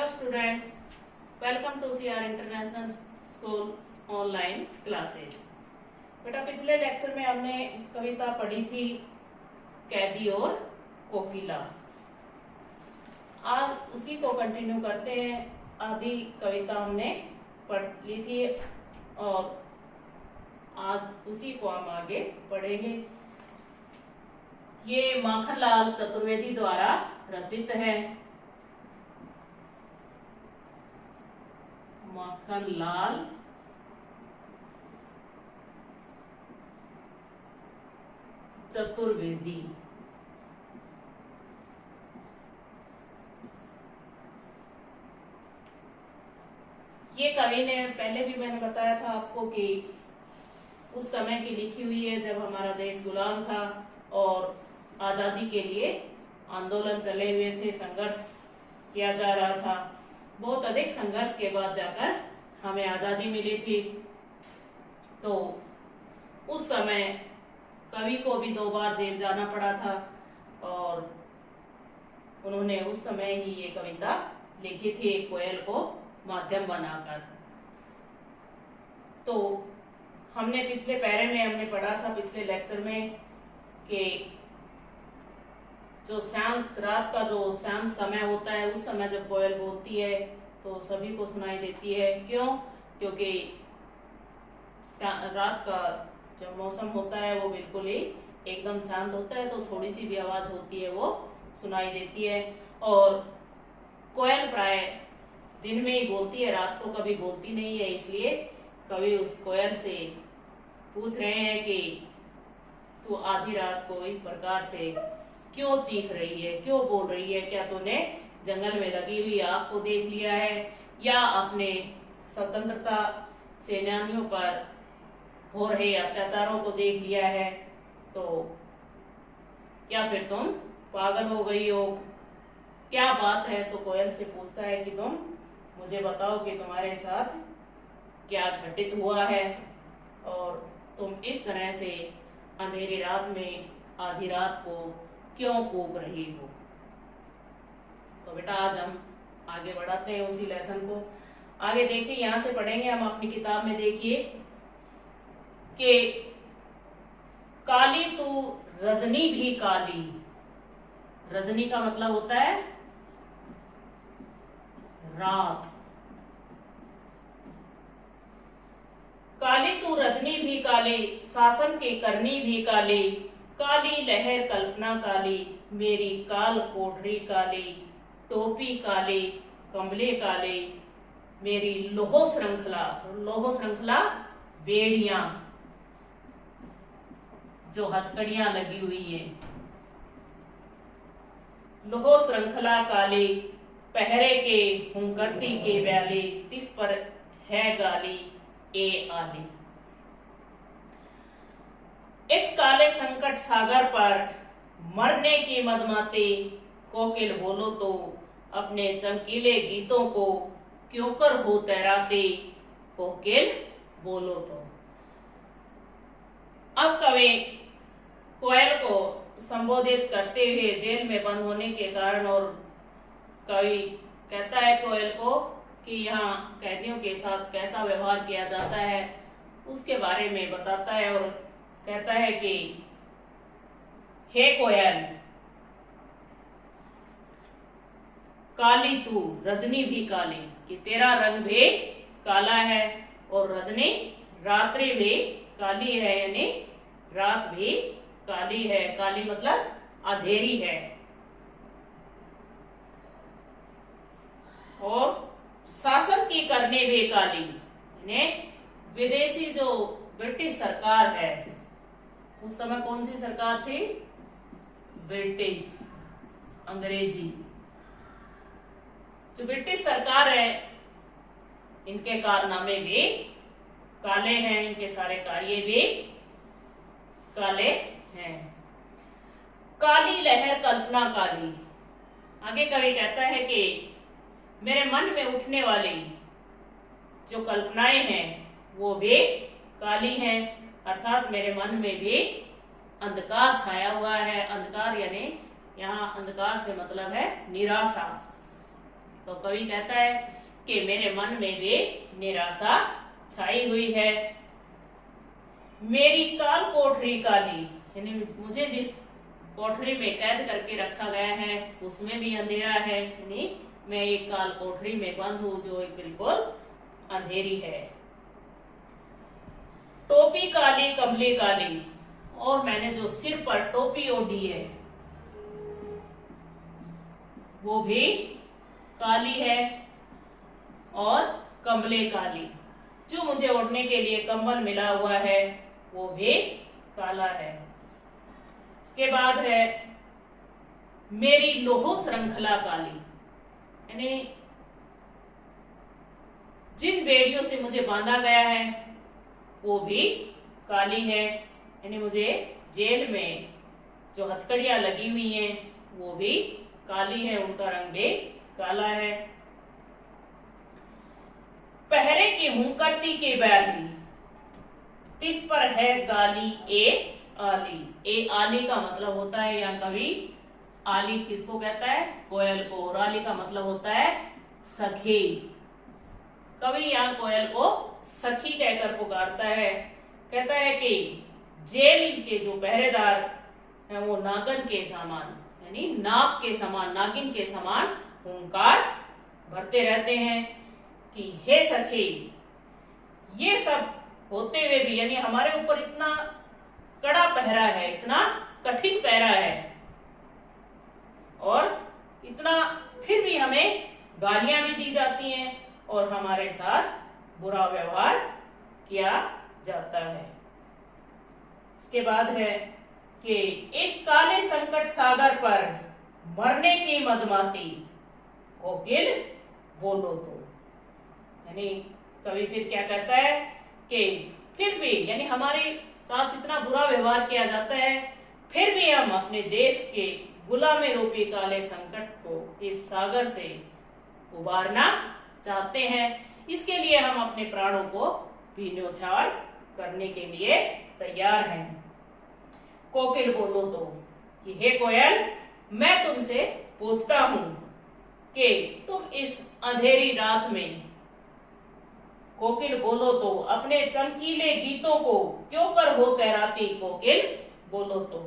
students, welcome to CR International School online classes. बेटा पिछले lecture में हमने कविता पढ़ी थी कैदी और कोकिला। आज उसी को कंटिन्यू करते हैं। आधी कविता हमने पढ़ ली थी और आज उसी को हम आगे पढ़ेंगे। ये माखनलाल चतुर्वेदी द्वारा रचित है। माखनलाल चतुर्वेदी। ये कवि ने पहले भी मैंने बताया था आपको कि उस समय की लिखी हुई है जब हमारा देश गुलाम था और आजादी के लिए आंदोलन चले हुए थे, संघर्ष किया जा रहा था। बहुत अधिक संघर्ष के बाद जाकर हमें आजादी मिली थी। तो उस समय कवि को भी 2 बार जेल जाना पड़ा था और उन्होंने उस समय ही ये कविता लिखी थी, एक कोयल को माध्यम बनाकर। तो हमने पिछले पैरे में हमने पढ़ा था पिछले लेक्चर में कि जो शांत रात का जो शांत समय होता है उस समय जब कोयल बोलती है तो सभी को सुनाई देती है। क्यों? क्योंकि रात का जब मौसम होता है वो बिल्कुल ही एकदम शांत होता है, तो थोड़ी सी भी आवाज होती है वो सुनाई देती है। और कोयल प्राय दिन में ही बोलती है, रात को कभी बोलती नहीं है। इसलिए कवि उस कोयल से पूछ रहे हैं कि तू आधी रात को इस प्रकार से क्यों चीख रही है, क्यों बोल रही है? क्या तूने जंगल में लगी हुई आग को देख लिया है या अपने स्वतंत्रता सेनानियों पर हो रहे अत्याचारों को देख लिया है? तो या फिर तुम पागल हो गई हो, क्या बात है? तो कोयल से पूछता है कि तुम मुझे बताओ कि तुम्हारे साथ क्या घटित हुआ है और तुम इस तरह से अंधेरी रात में आधी रात को क्यों कूक रही हो। तो बेटा आज हम आगे बढ़ाते हैं उसी लेसन को। आगे देखिए, यहां से पढ़ेंगे हम अपनी किताब में। देखिए कि काली तू रजनी भी काली। रजनी का मतलब होता है रात। काली तू रजनी भी काली, शासन की करनी भी काली। काली लहर कल्पना काली, मेरी काल कोठरी काली। टोपी काली, कंबले काले, मेरी लोहो श्रृंखला बेड़ियां जो हथकड़ियां लगी हुई है। लोहो श्रृंखला काली, पहरे के हुंकरती के ब्याले। तिस पर है गाली ए आली। इस काले संकट सागर पर मरने की मदमाते। कोकिल बोलो तो अपने चमकीले गीतों को क्यों कर हो तैराते। कोकिल बोलो तो। अब कवि कोयल को संबोधित करते हुए जेल में बंद होने के कारण, और कवि कहता है कोयल को कि यहाँ कैदियों के साथ कैसा व्यवहार किया जाता है उसके बारे में बताता है और कहता है कि हे कोयल, काली तू रजनी भी काली, कि तेरा रंग भी काला है और रजनी रात्रि भी काली है, यानी रात भी काली है। काली मतलब अंधेरी है। और शासन की करनी भी काली, यानी विदेशी जो ब्रिटिश सरकार है, उस समय कौन सी सरकार थी? ब्रिटिश, अंग्रेजी। जो ब्रिटिश सरकार है इनके कारनामे भी काले हैं, इनके सारे कार्य भी काले हैं। काली लहर कल्पना काली। आगे कवि कहता है कि मेरे मन में उठने वाली जो कल्पनाएं हैं वो भी काली हैं, अर्थात मेरे मन में भी अंधकार छाया हुआ है। अंधकार यानी यहाँ अंधकार से मतलब है निराशा। तो कवि कहता है कि मेरे मन में भी निराशा छाई हुई है। मेरी काल कोठरी काली, यानी मुझे जिस कोठरी में कैद करके रखा गया है उसमें भी अंधेरा है, यानी मैं एक काल कोठरी में बंद हूं जो एक बिल्कुल अंधेरी है। टोपी काली कमली काली, और मैंने जो सिर पर टोपी ओढ़ी है वो भी काली है, और कमले काली, जो मुझे ओढ़ने के लिए कंबल मिला हुआ है वो भी काला है। इसके बाद है मेरी लोहो श्रृंखला काली, यानी जिन बेड़ियों से मुझे बांधा गया है वो भी काली है, यानी मुझे जेल में जो हथकड़ियां लगी हुई हैं वो भी काली है, उनका रंग भी काला है। पहरे की हूं करती के बैली, तिस पर है गाली ए आली। ए आली का मतलब होता है, यहाँ कवि आली किसको कहता है? कोयल को, और आली का मतलब होता है सखी। कवि यहाँ कोयल को सखी कहकर पुकारता है। कहता है कि जेल के जो पहरेदार हैं वो नागन के समान, यानी नाग के समान, नागिन के समान हुंकार भरते रहते हैं कि हे सखी, ये सब होते हुए भी, यानी हमारे ऊपर इतना कड़ा पहरा है, इतना कठिन पहरा है, और इतना फिर भी हमें गालियां भी दी जाती हैं और हमारे साथ बुरा व्यवहार किया जाता है। इसके बाद है कि इस काले संकट सागर पर मरने की मदमाती कोकिल बोलो तो, यानी कवि फिर क्या कहता है कि फिर भी, यानी हमारे साथ इतना बुरा व्यवहार किया जाता है, फिर भी हम अपने देश के गुलामी रूपी काले संकट को इस सागर से उबारना चाहते हैं। इसके लिए हम अपने प्राणों को भी न्यौछावर करने के लिए तैयार हैं। कोकिल बोलो तो, कि हे कोयल, मैं तुमसे पूछता हूं कि तुम इस अंधेरी रात में, कोकिल बोलो तो, अपने चमकीले गीतों को क्यों कर हो तैराती? कोकिल बोलो तो,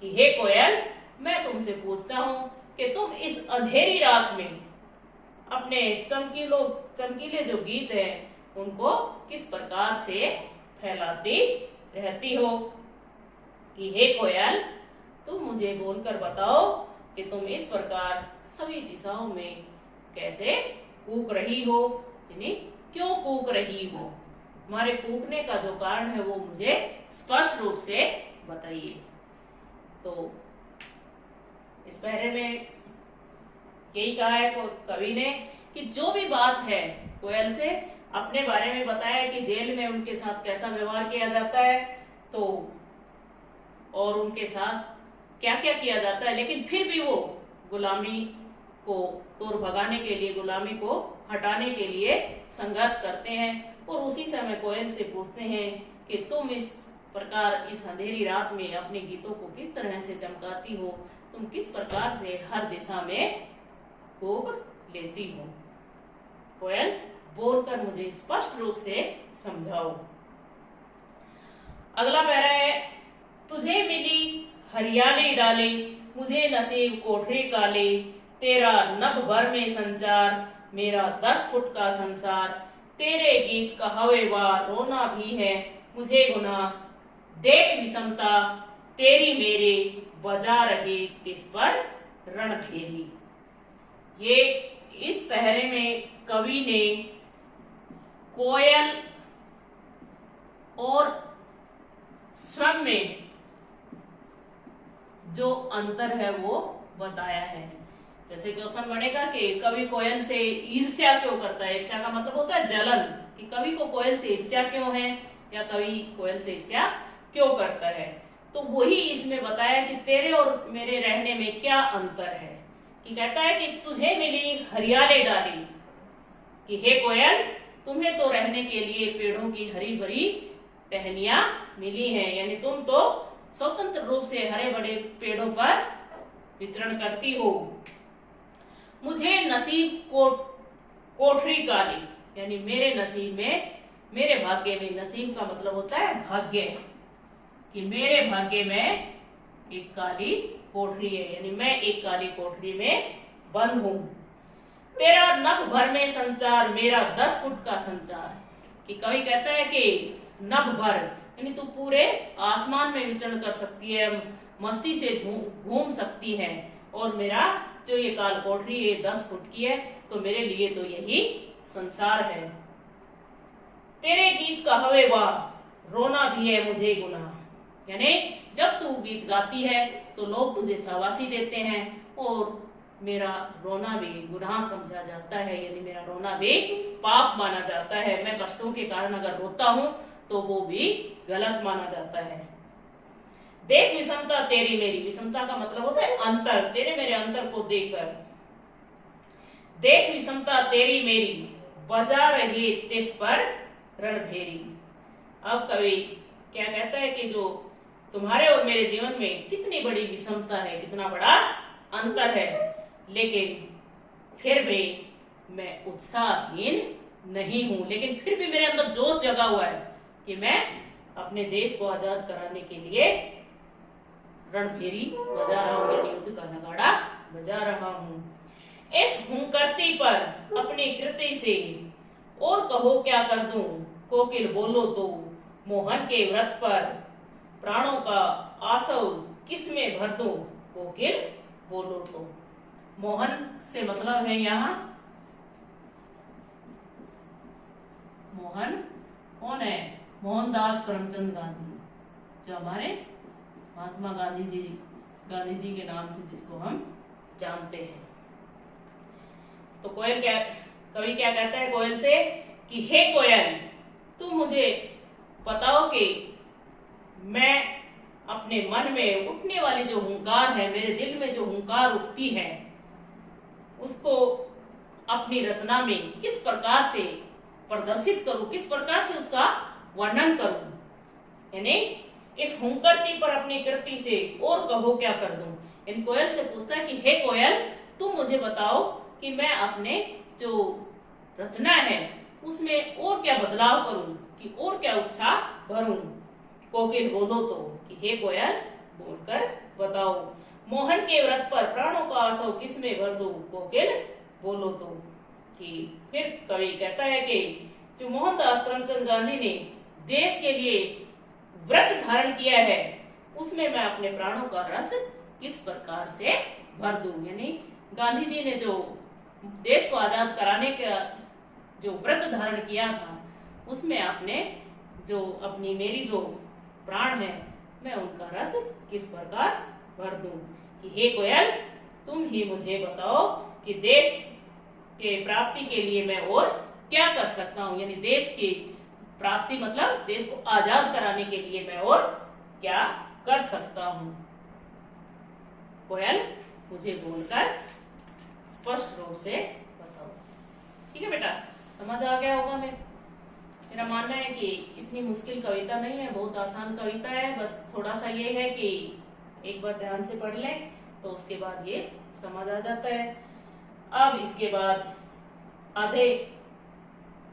कि हे कोयल, मैं तुमसे पूछता हूं कि तुम इस अंधेरी रात में अपने चमकीले जो गीत है उनको किस प्रकार से फैलाती रहती हो? कि हे कोयल, तुम मुझे बोलकर बताओ कि तुम इस प्रकार सभी दिशाओं में कैसे कूक रही हो, यानी क्यों कूक रही हो? हमारे कूकने का जो कारण है वो मुझे स्पष्ट रूप से बताइए। तो इस पहरे में यही कहा है कवि ने कि जो भी बात है कोयल से अपने बारे में बताया कि जेल में उनके साथ कैसा व्यवहार किया जाता है, तो और उनके साथ क्या क्या किया जाता है, लेकिन फिर भी वो गुलामी को दूर भगाने के लिए, गुलामी को हटाने के लिए संघर्ष करते हैं। और उसी समय कोयल से पूछते हैं कि तुम इस प्रकार इस अंधेरी रात में अपने गीतों को किस तरह से चमकाती हो, तुम किस प्रकार से हर दिशा में कूक लेती हो? कोयल, बोलकर मुझे स्पष्ट रूप से समझाओ। अगला पैरा है, तुझे मिली हरियाली डाली, मुझे नसीब कोठरी काली, तेरा नभ भर में संचार, मेरा 10 फुट का संसार, तेरे गीत का हवेवार रोना भी है मुझे गुना, देख विषमता तेरी मेरे, बजा रही तिस पर रणभेरी। ये इस पहरे में कवि ने कोयल और स्वयं में जो अंतर है वो बताया है। जैसे क्वेश्चन बनेगा कि कवि कोयल से ईर्ष्या क्यों करता है? ईर्ष्या का मतलब होता है जलन, कि कवि को कोयल से ईर्ष्या क्यों है, या कवि कोयल से ईर्ष्या क्यों करता है? तो वही इसमें बताया कि तेरे और मेरे रहने में क्या अंतर है। कि कहता है कि तुझे मिली हरियाली डाली, कि हे कोयल, तुम्हें तो रहने के लिए पेड़ों की हरी भरी टहनियां मिली हैं, यानी तुम तो स्वतंत्र रूप से हरे भरे पेड़ों पर विचरण करती हो। मुझे नसीब कोठरी काली, यानी मेरे नसीब में, मेरे भाग्य में, नसीब का मतलब होता है भाग्य, कि मेरे भाग्य में एक काली कोठरी है, यानी मैं एक काली कोठरी में बंद हूं। तेरा नभ भर में संचार, मेरा 10 फुट का संचार। कि कवि कहता है कि नभ भर यानी तू पूरे आसमान में विचरण कर सकती है, मस्ती से घूम सकती है, और मेरा जो ये काल कोठरी है 10 फुट की है, तो मेरे लिए तो यही संसार है। तेरे गीत का हवे वाह, रोना भी है मुझे गुनाह। यानी जब तू गीत गाती है तो लोग तुझे शाबाशी देते हैं, और मेरा रोना भी गुनाह समझा जाता है, यानी मेरा रोना भी पाप माना जाता है। मैं कष्टों के कारण अगर रोता हूं तो वो भी गलत माना जाता है। देख विषमता तेरी मेरी, विषमता का मतलब होता है अंतर, तेरे मेरे अंतर को देखकर। देख विषमता तेरी मेरी, बजा रहे तिस पर रणभेरी। अब कवि क्या कहता है कि जो तुम्हारे और मेरे जीवन में कितनी बड़ी विषमता है, कितना बड़ा अंतर है, लेकिन फिर भी मैं उत्साहहीन नहीं हूं, लेकिन फिर भी मेरे अंदर जोश जगा हुआ है कि मैं अपने देश को आजाद कराने के लिए रणभेरी बजा रहा हूं, यानी युद्ध का नगाड़ा बजा रहा हूं। इस हुंकरती पर अपनी कृति से और कहो क्या कर दूं, कोकिल बोलो तो मोहन के व्रत पर प्राणों का आसव किसमें भर दूं, कोकिल बोलो तो। मोहन से मतलब है यहाँ, मोहन कौन है? मोहनदास करमचंद गांधी, जो हमारे महात्मा गांधी जी के नाम से जिसको हम जानते हैं। तो कोयल क्या, कवि क्या कहता है कोयल से कि हे कोयल, तुम मुझे बताओ कि मैं अपने मन में उठने वाली जो हुंकार है, मेरे दिल में जो हुंकार उठती है, उसको अपनी रचना में किस प्रकार से प्रदर्शित करूं, किस प्रकार से उसका वर्णन करूं। यानी इस हुंकरती पर अपनी कृति से और कहो क्या कर दूं। इन कोयल से पूछता है कि हे कोयल, तुम मुझे बताओ कि मैं अपने जो रचना है उसमें और क्या बदलाव करूं, कि और क्या उत्साह भरूं। कोकिल बोलो तो, कि हे कोयल बोलकर बताओ। मोहन के व्रत पर प्राणों का आसव किसमें भर दूं, कोकिल बोलो तो। कि फिर कवि कहता है कि जो मोहनदास करमचंद गांधी ने देश के लिए व्रत धारण किया है, उसमें मैं अपने प्राणों का रस किस प्रकार से भर दूं। यानी गांधी जी ने जो देश को आजाद कराने का जो व्रत धारण किया था, उसमें आपने जो अपनी मेरी जो प्राण है, मैं उनका रस किस प्रकार भर दूं। कि हे कोयल, तुम ही मुझे बताओ कि देश के प्राप्ति के लिए मैं और क्या कर सकता हूं। यानी देश की प्राप्ति मतलब देश को आजाद कराने के लिए मैं और क्या कर सकता हूं। कोयल मुझे बोलकर स्पष्ट रूप से बताओ। ठीक है बेटा, समझ आ गया होगा। मेरा मानना है कि इतनी मुश्किल कविता नहीं है, बहुत आसान कविता है। बस थोड़ा सा ये है कि एक बार ध्यान से पढ़ लें तो उसके बाद ये समझ आ जाता है। अब इसके बाद आधे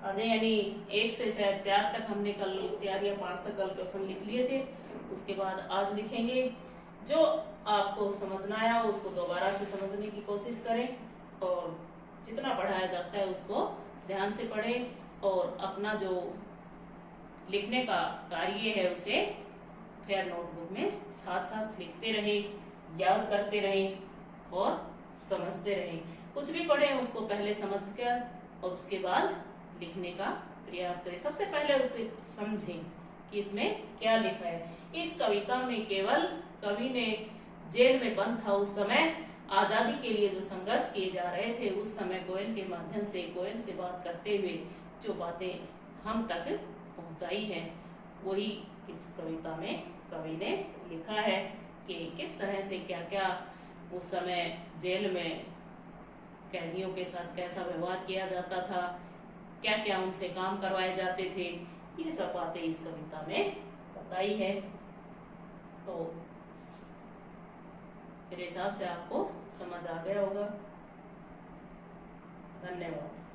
यानी 1 से शायद 4 तक हमने कल 4 या 5 तक कल क्वेश्चन लिख लिए थे। उसके बाद आज लिखेंगे। जो आपको समझना आया उसको दोबारा से समझने की कोशिश करें, और जितना पढ़ाया जाता है उसको ध्यान से पढ़ें, और अपना जो लिखने का कार्य है उसे फिर नोटबुक में साथ साथ लिखते रहें, याद करते रहें और समझते रहें। कुछ भी पढ़ें उसको पहले समझकर और उसके बाद लिखने का प्रयास करें। सबसे पहले उसे समझें कि इसमें क्या लिखा है। इस कविता में केवल कवि ने जेल में बंद था उस समय आजादी के लिए जो संघर्ष किए जा रहे थे, उस समय कोयल के माध्यम से, कोयल से बात करते हुए जो बातें हम तक पहुंचाई है, वही इस कविता में कवि ने लिखा है कि किस तरह से क्या क्या उस समय जेल में कैदियों के साथ कैसा व्यवहार किया जाता था, क्या क्या उनसे काम करवाए जाते थे, ये सब बातें इस कविता में बताई है। तो मेरे हिसाब से आपको समझ आ गया होगा। धन्यवाद।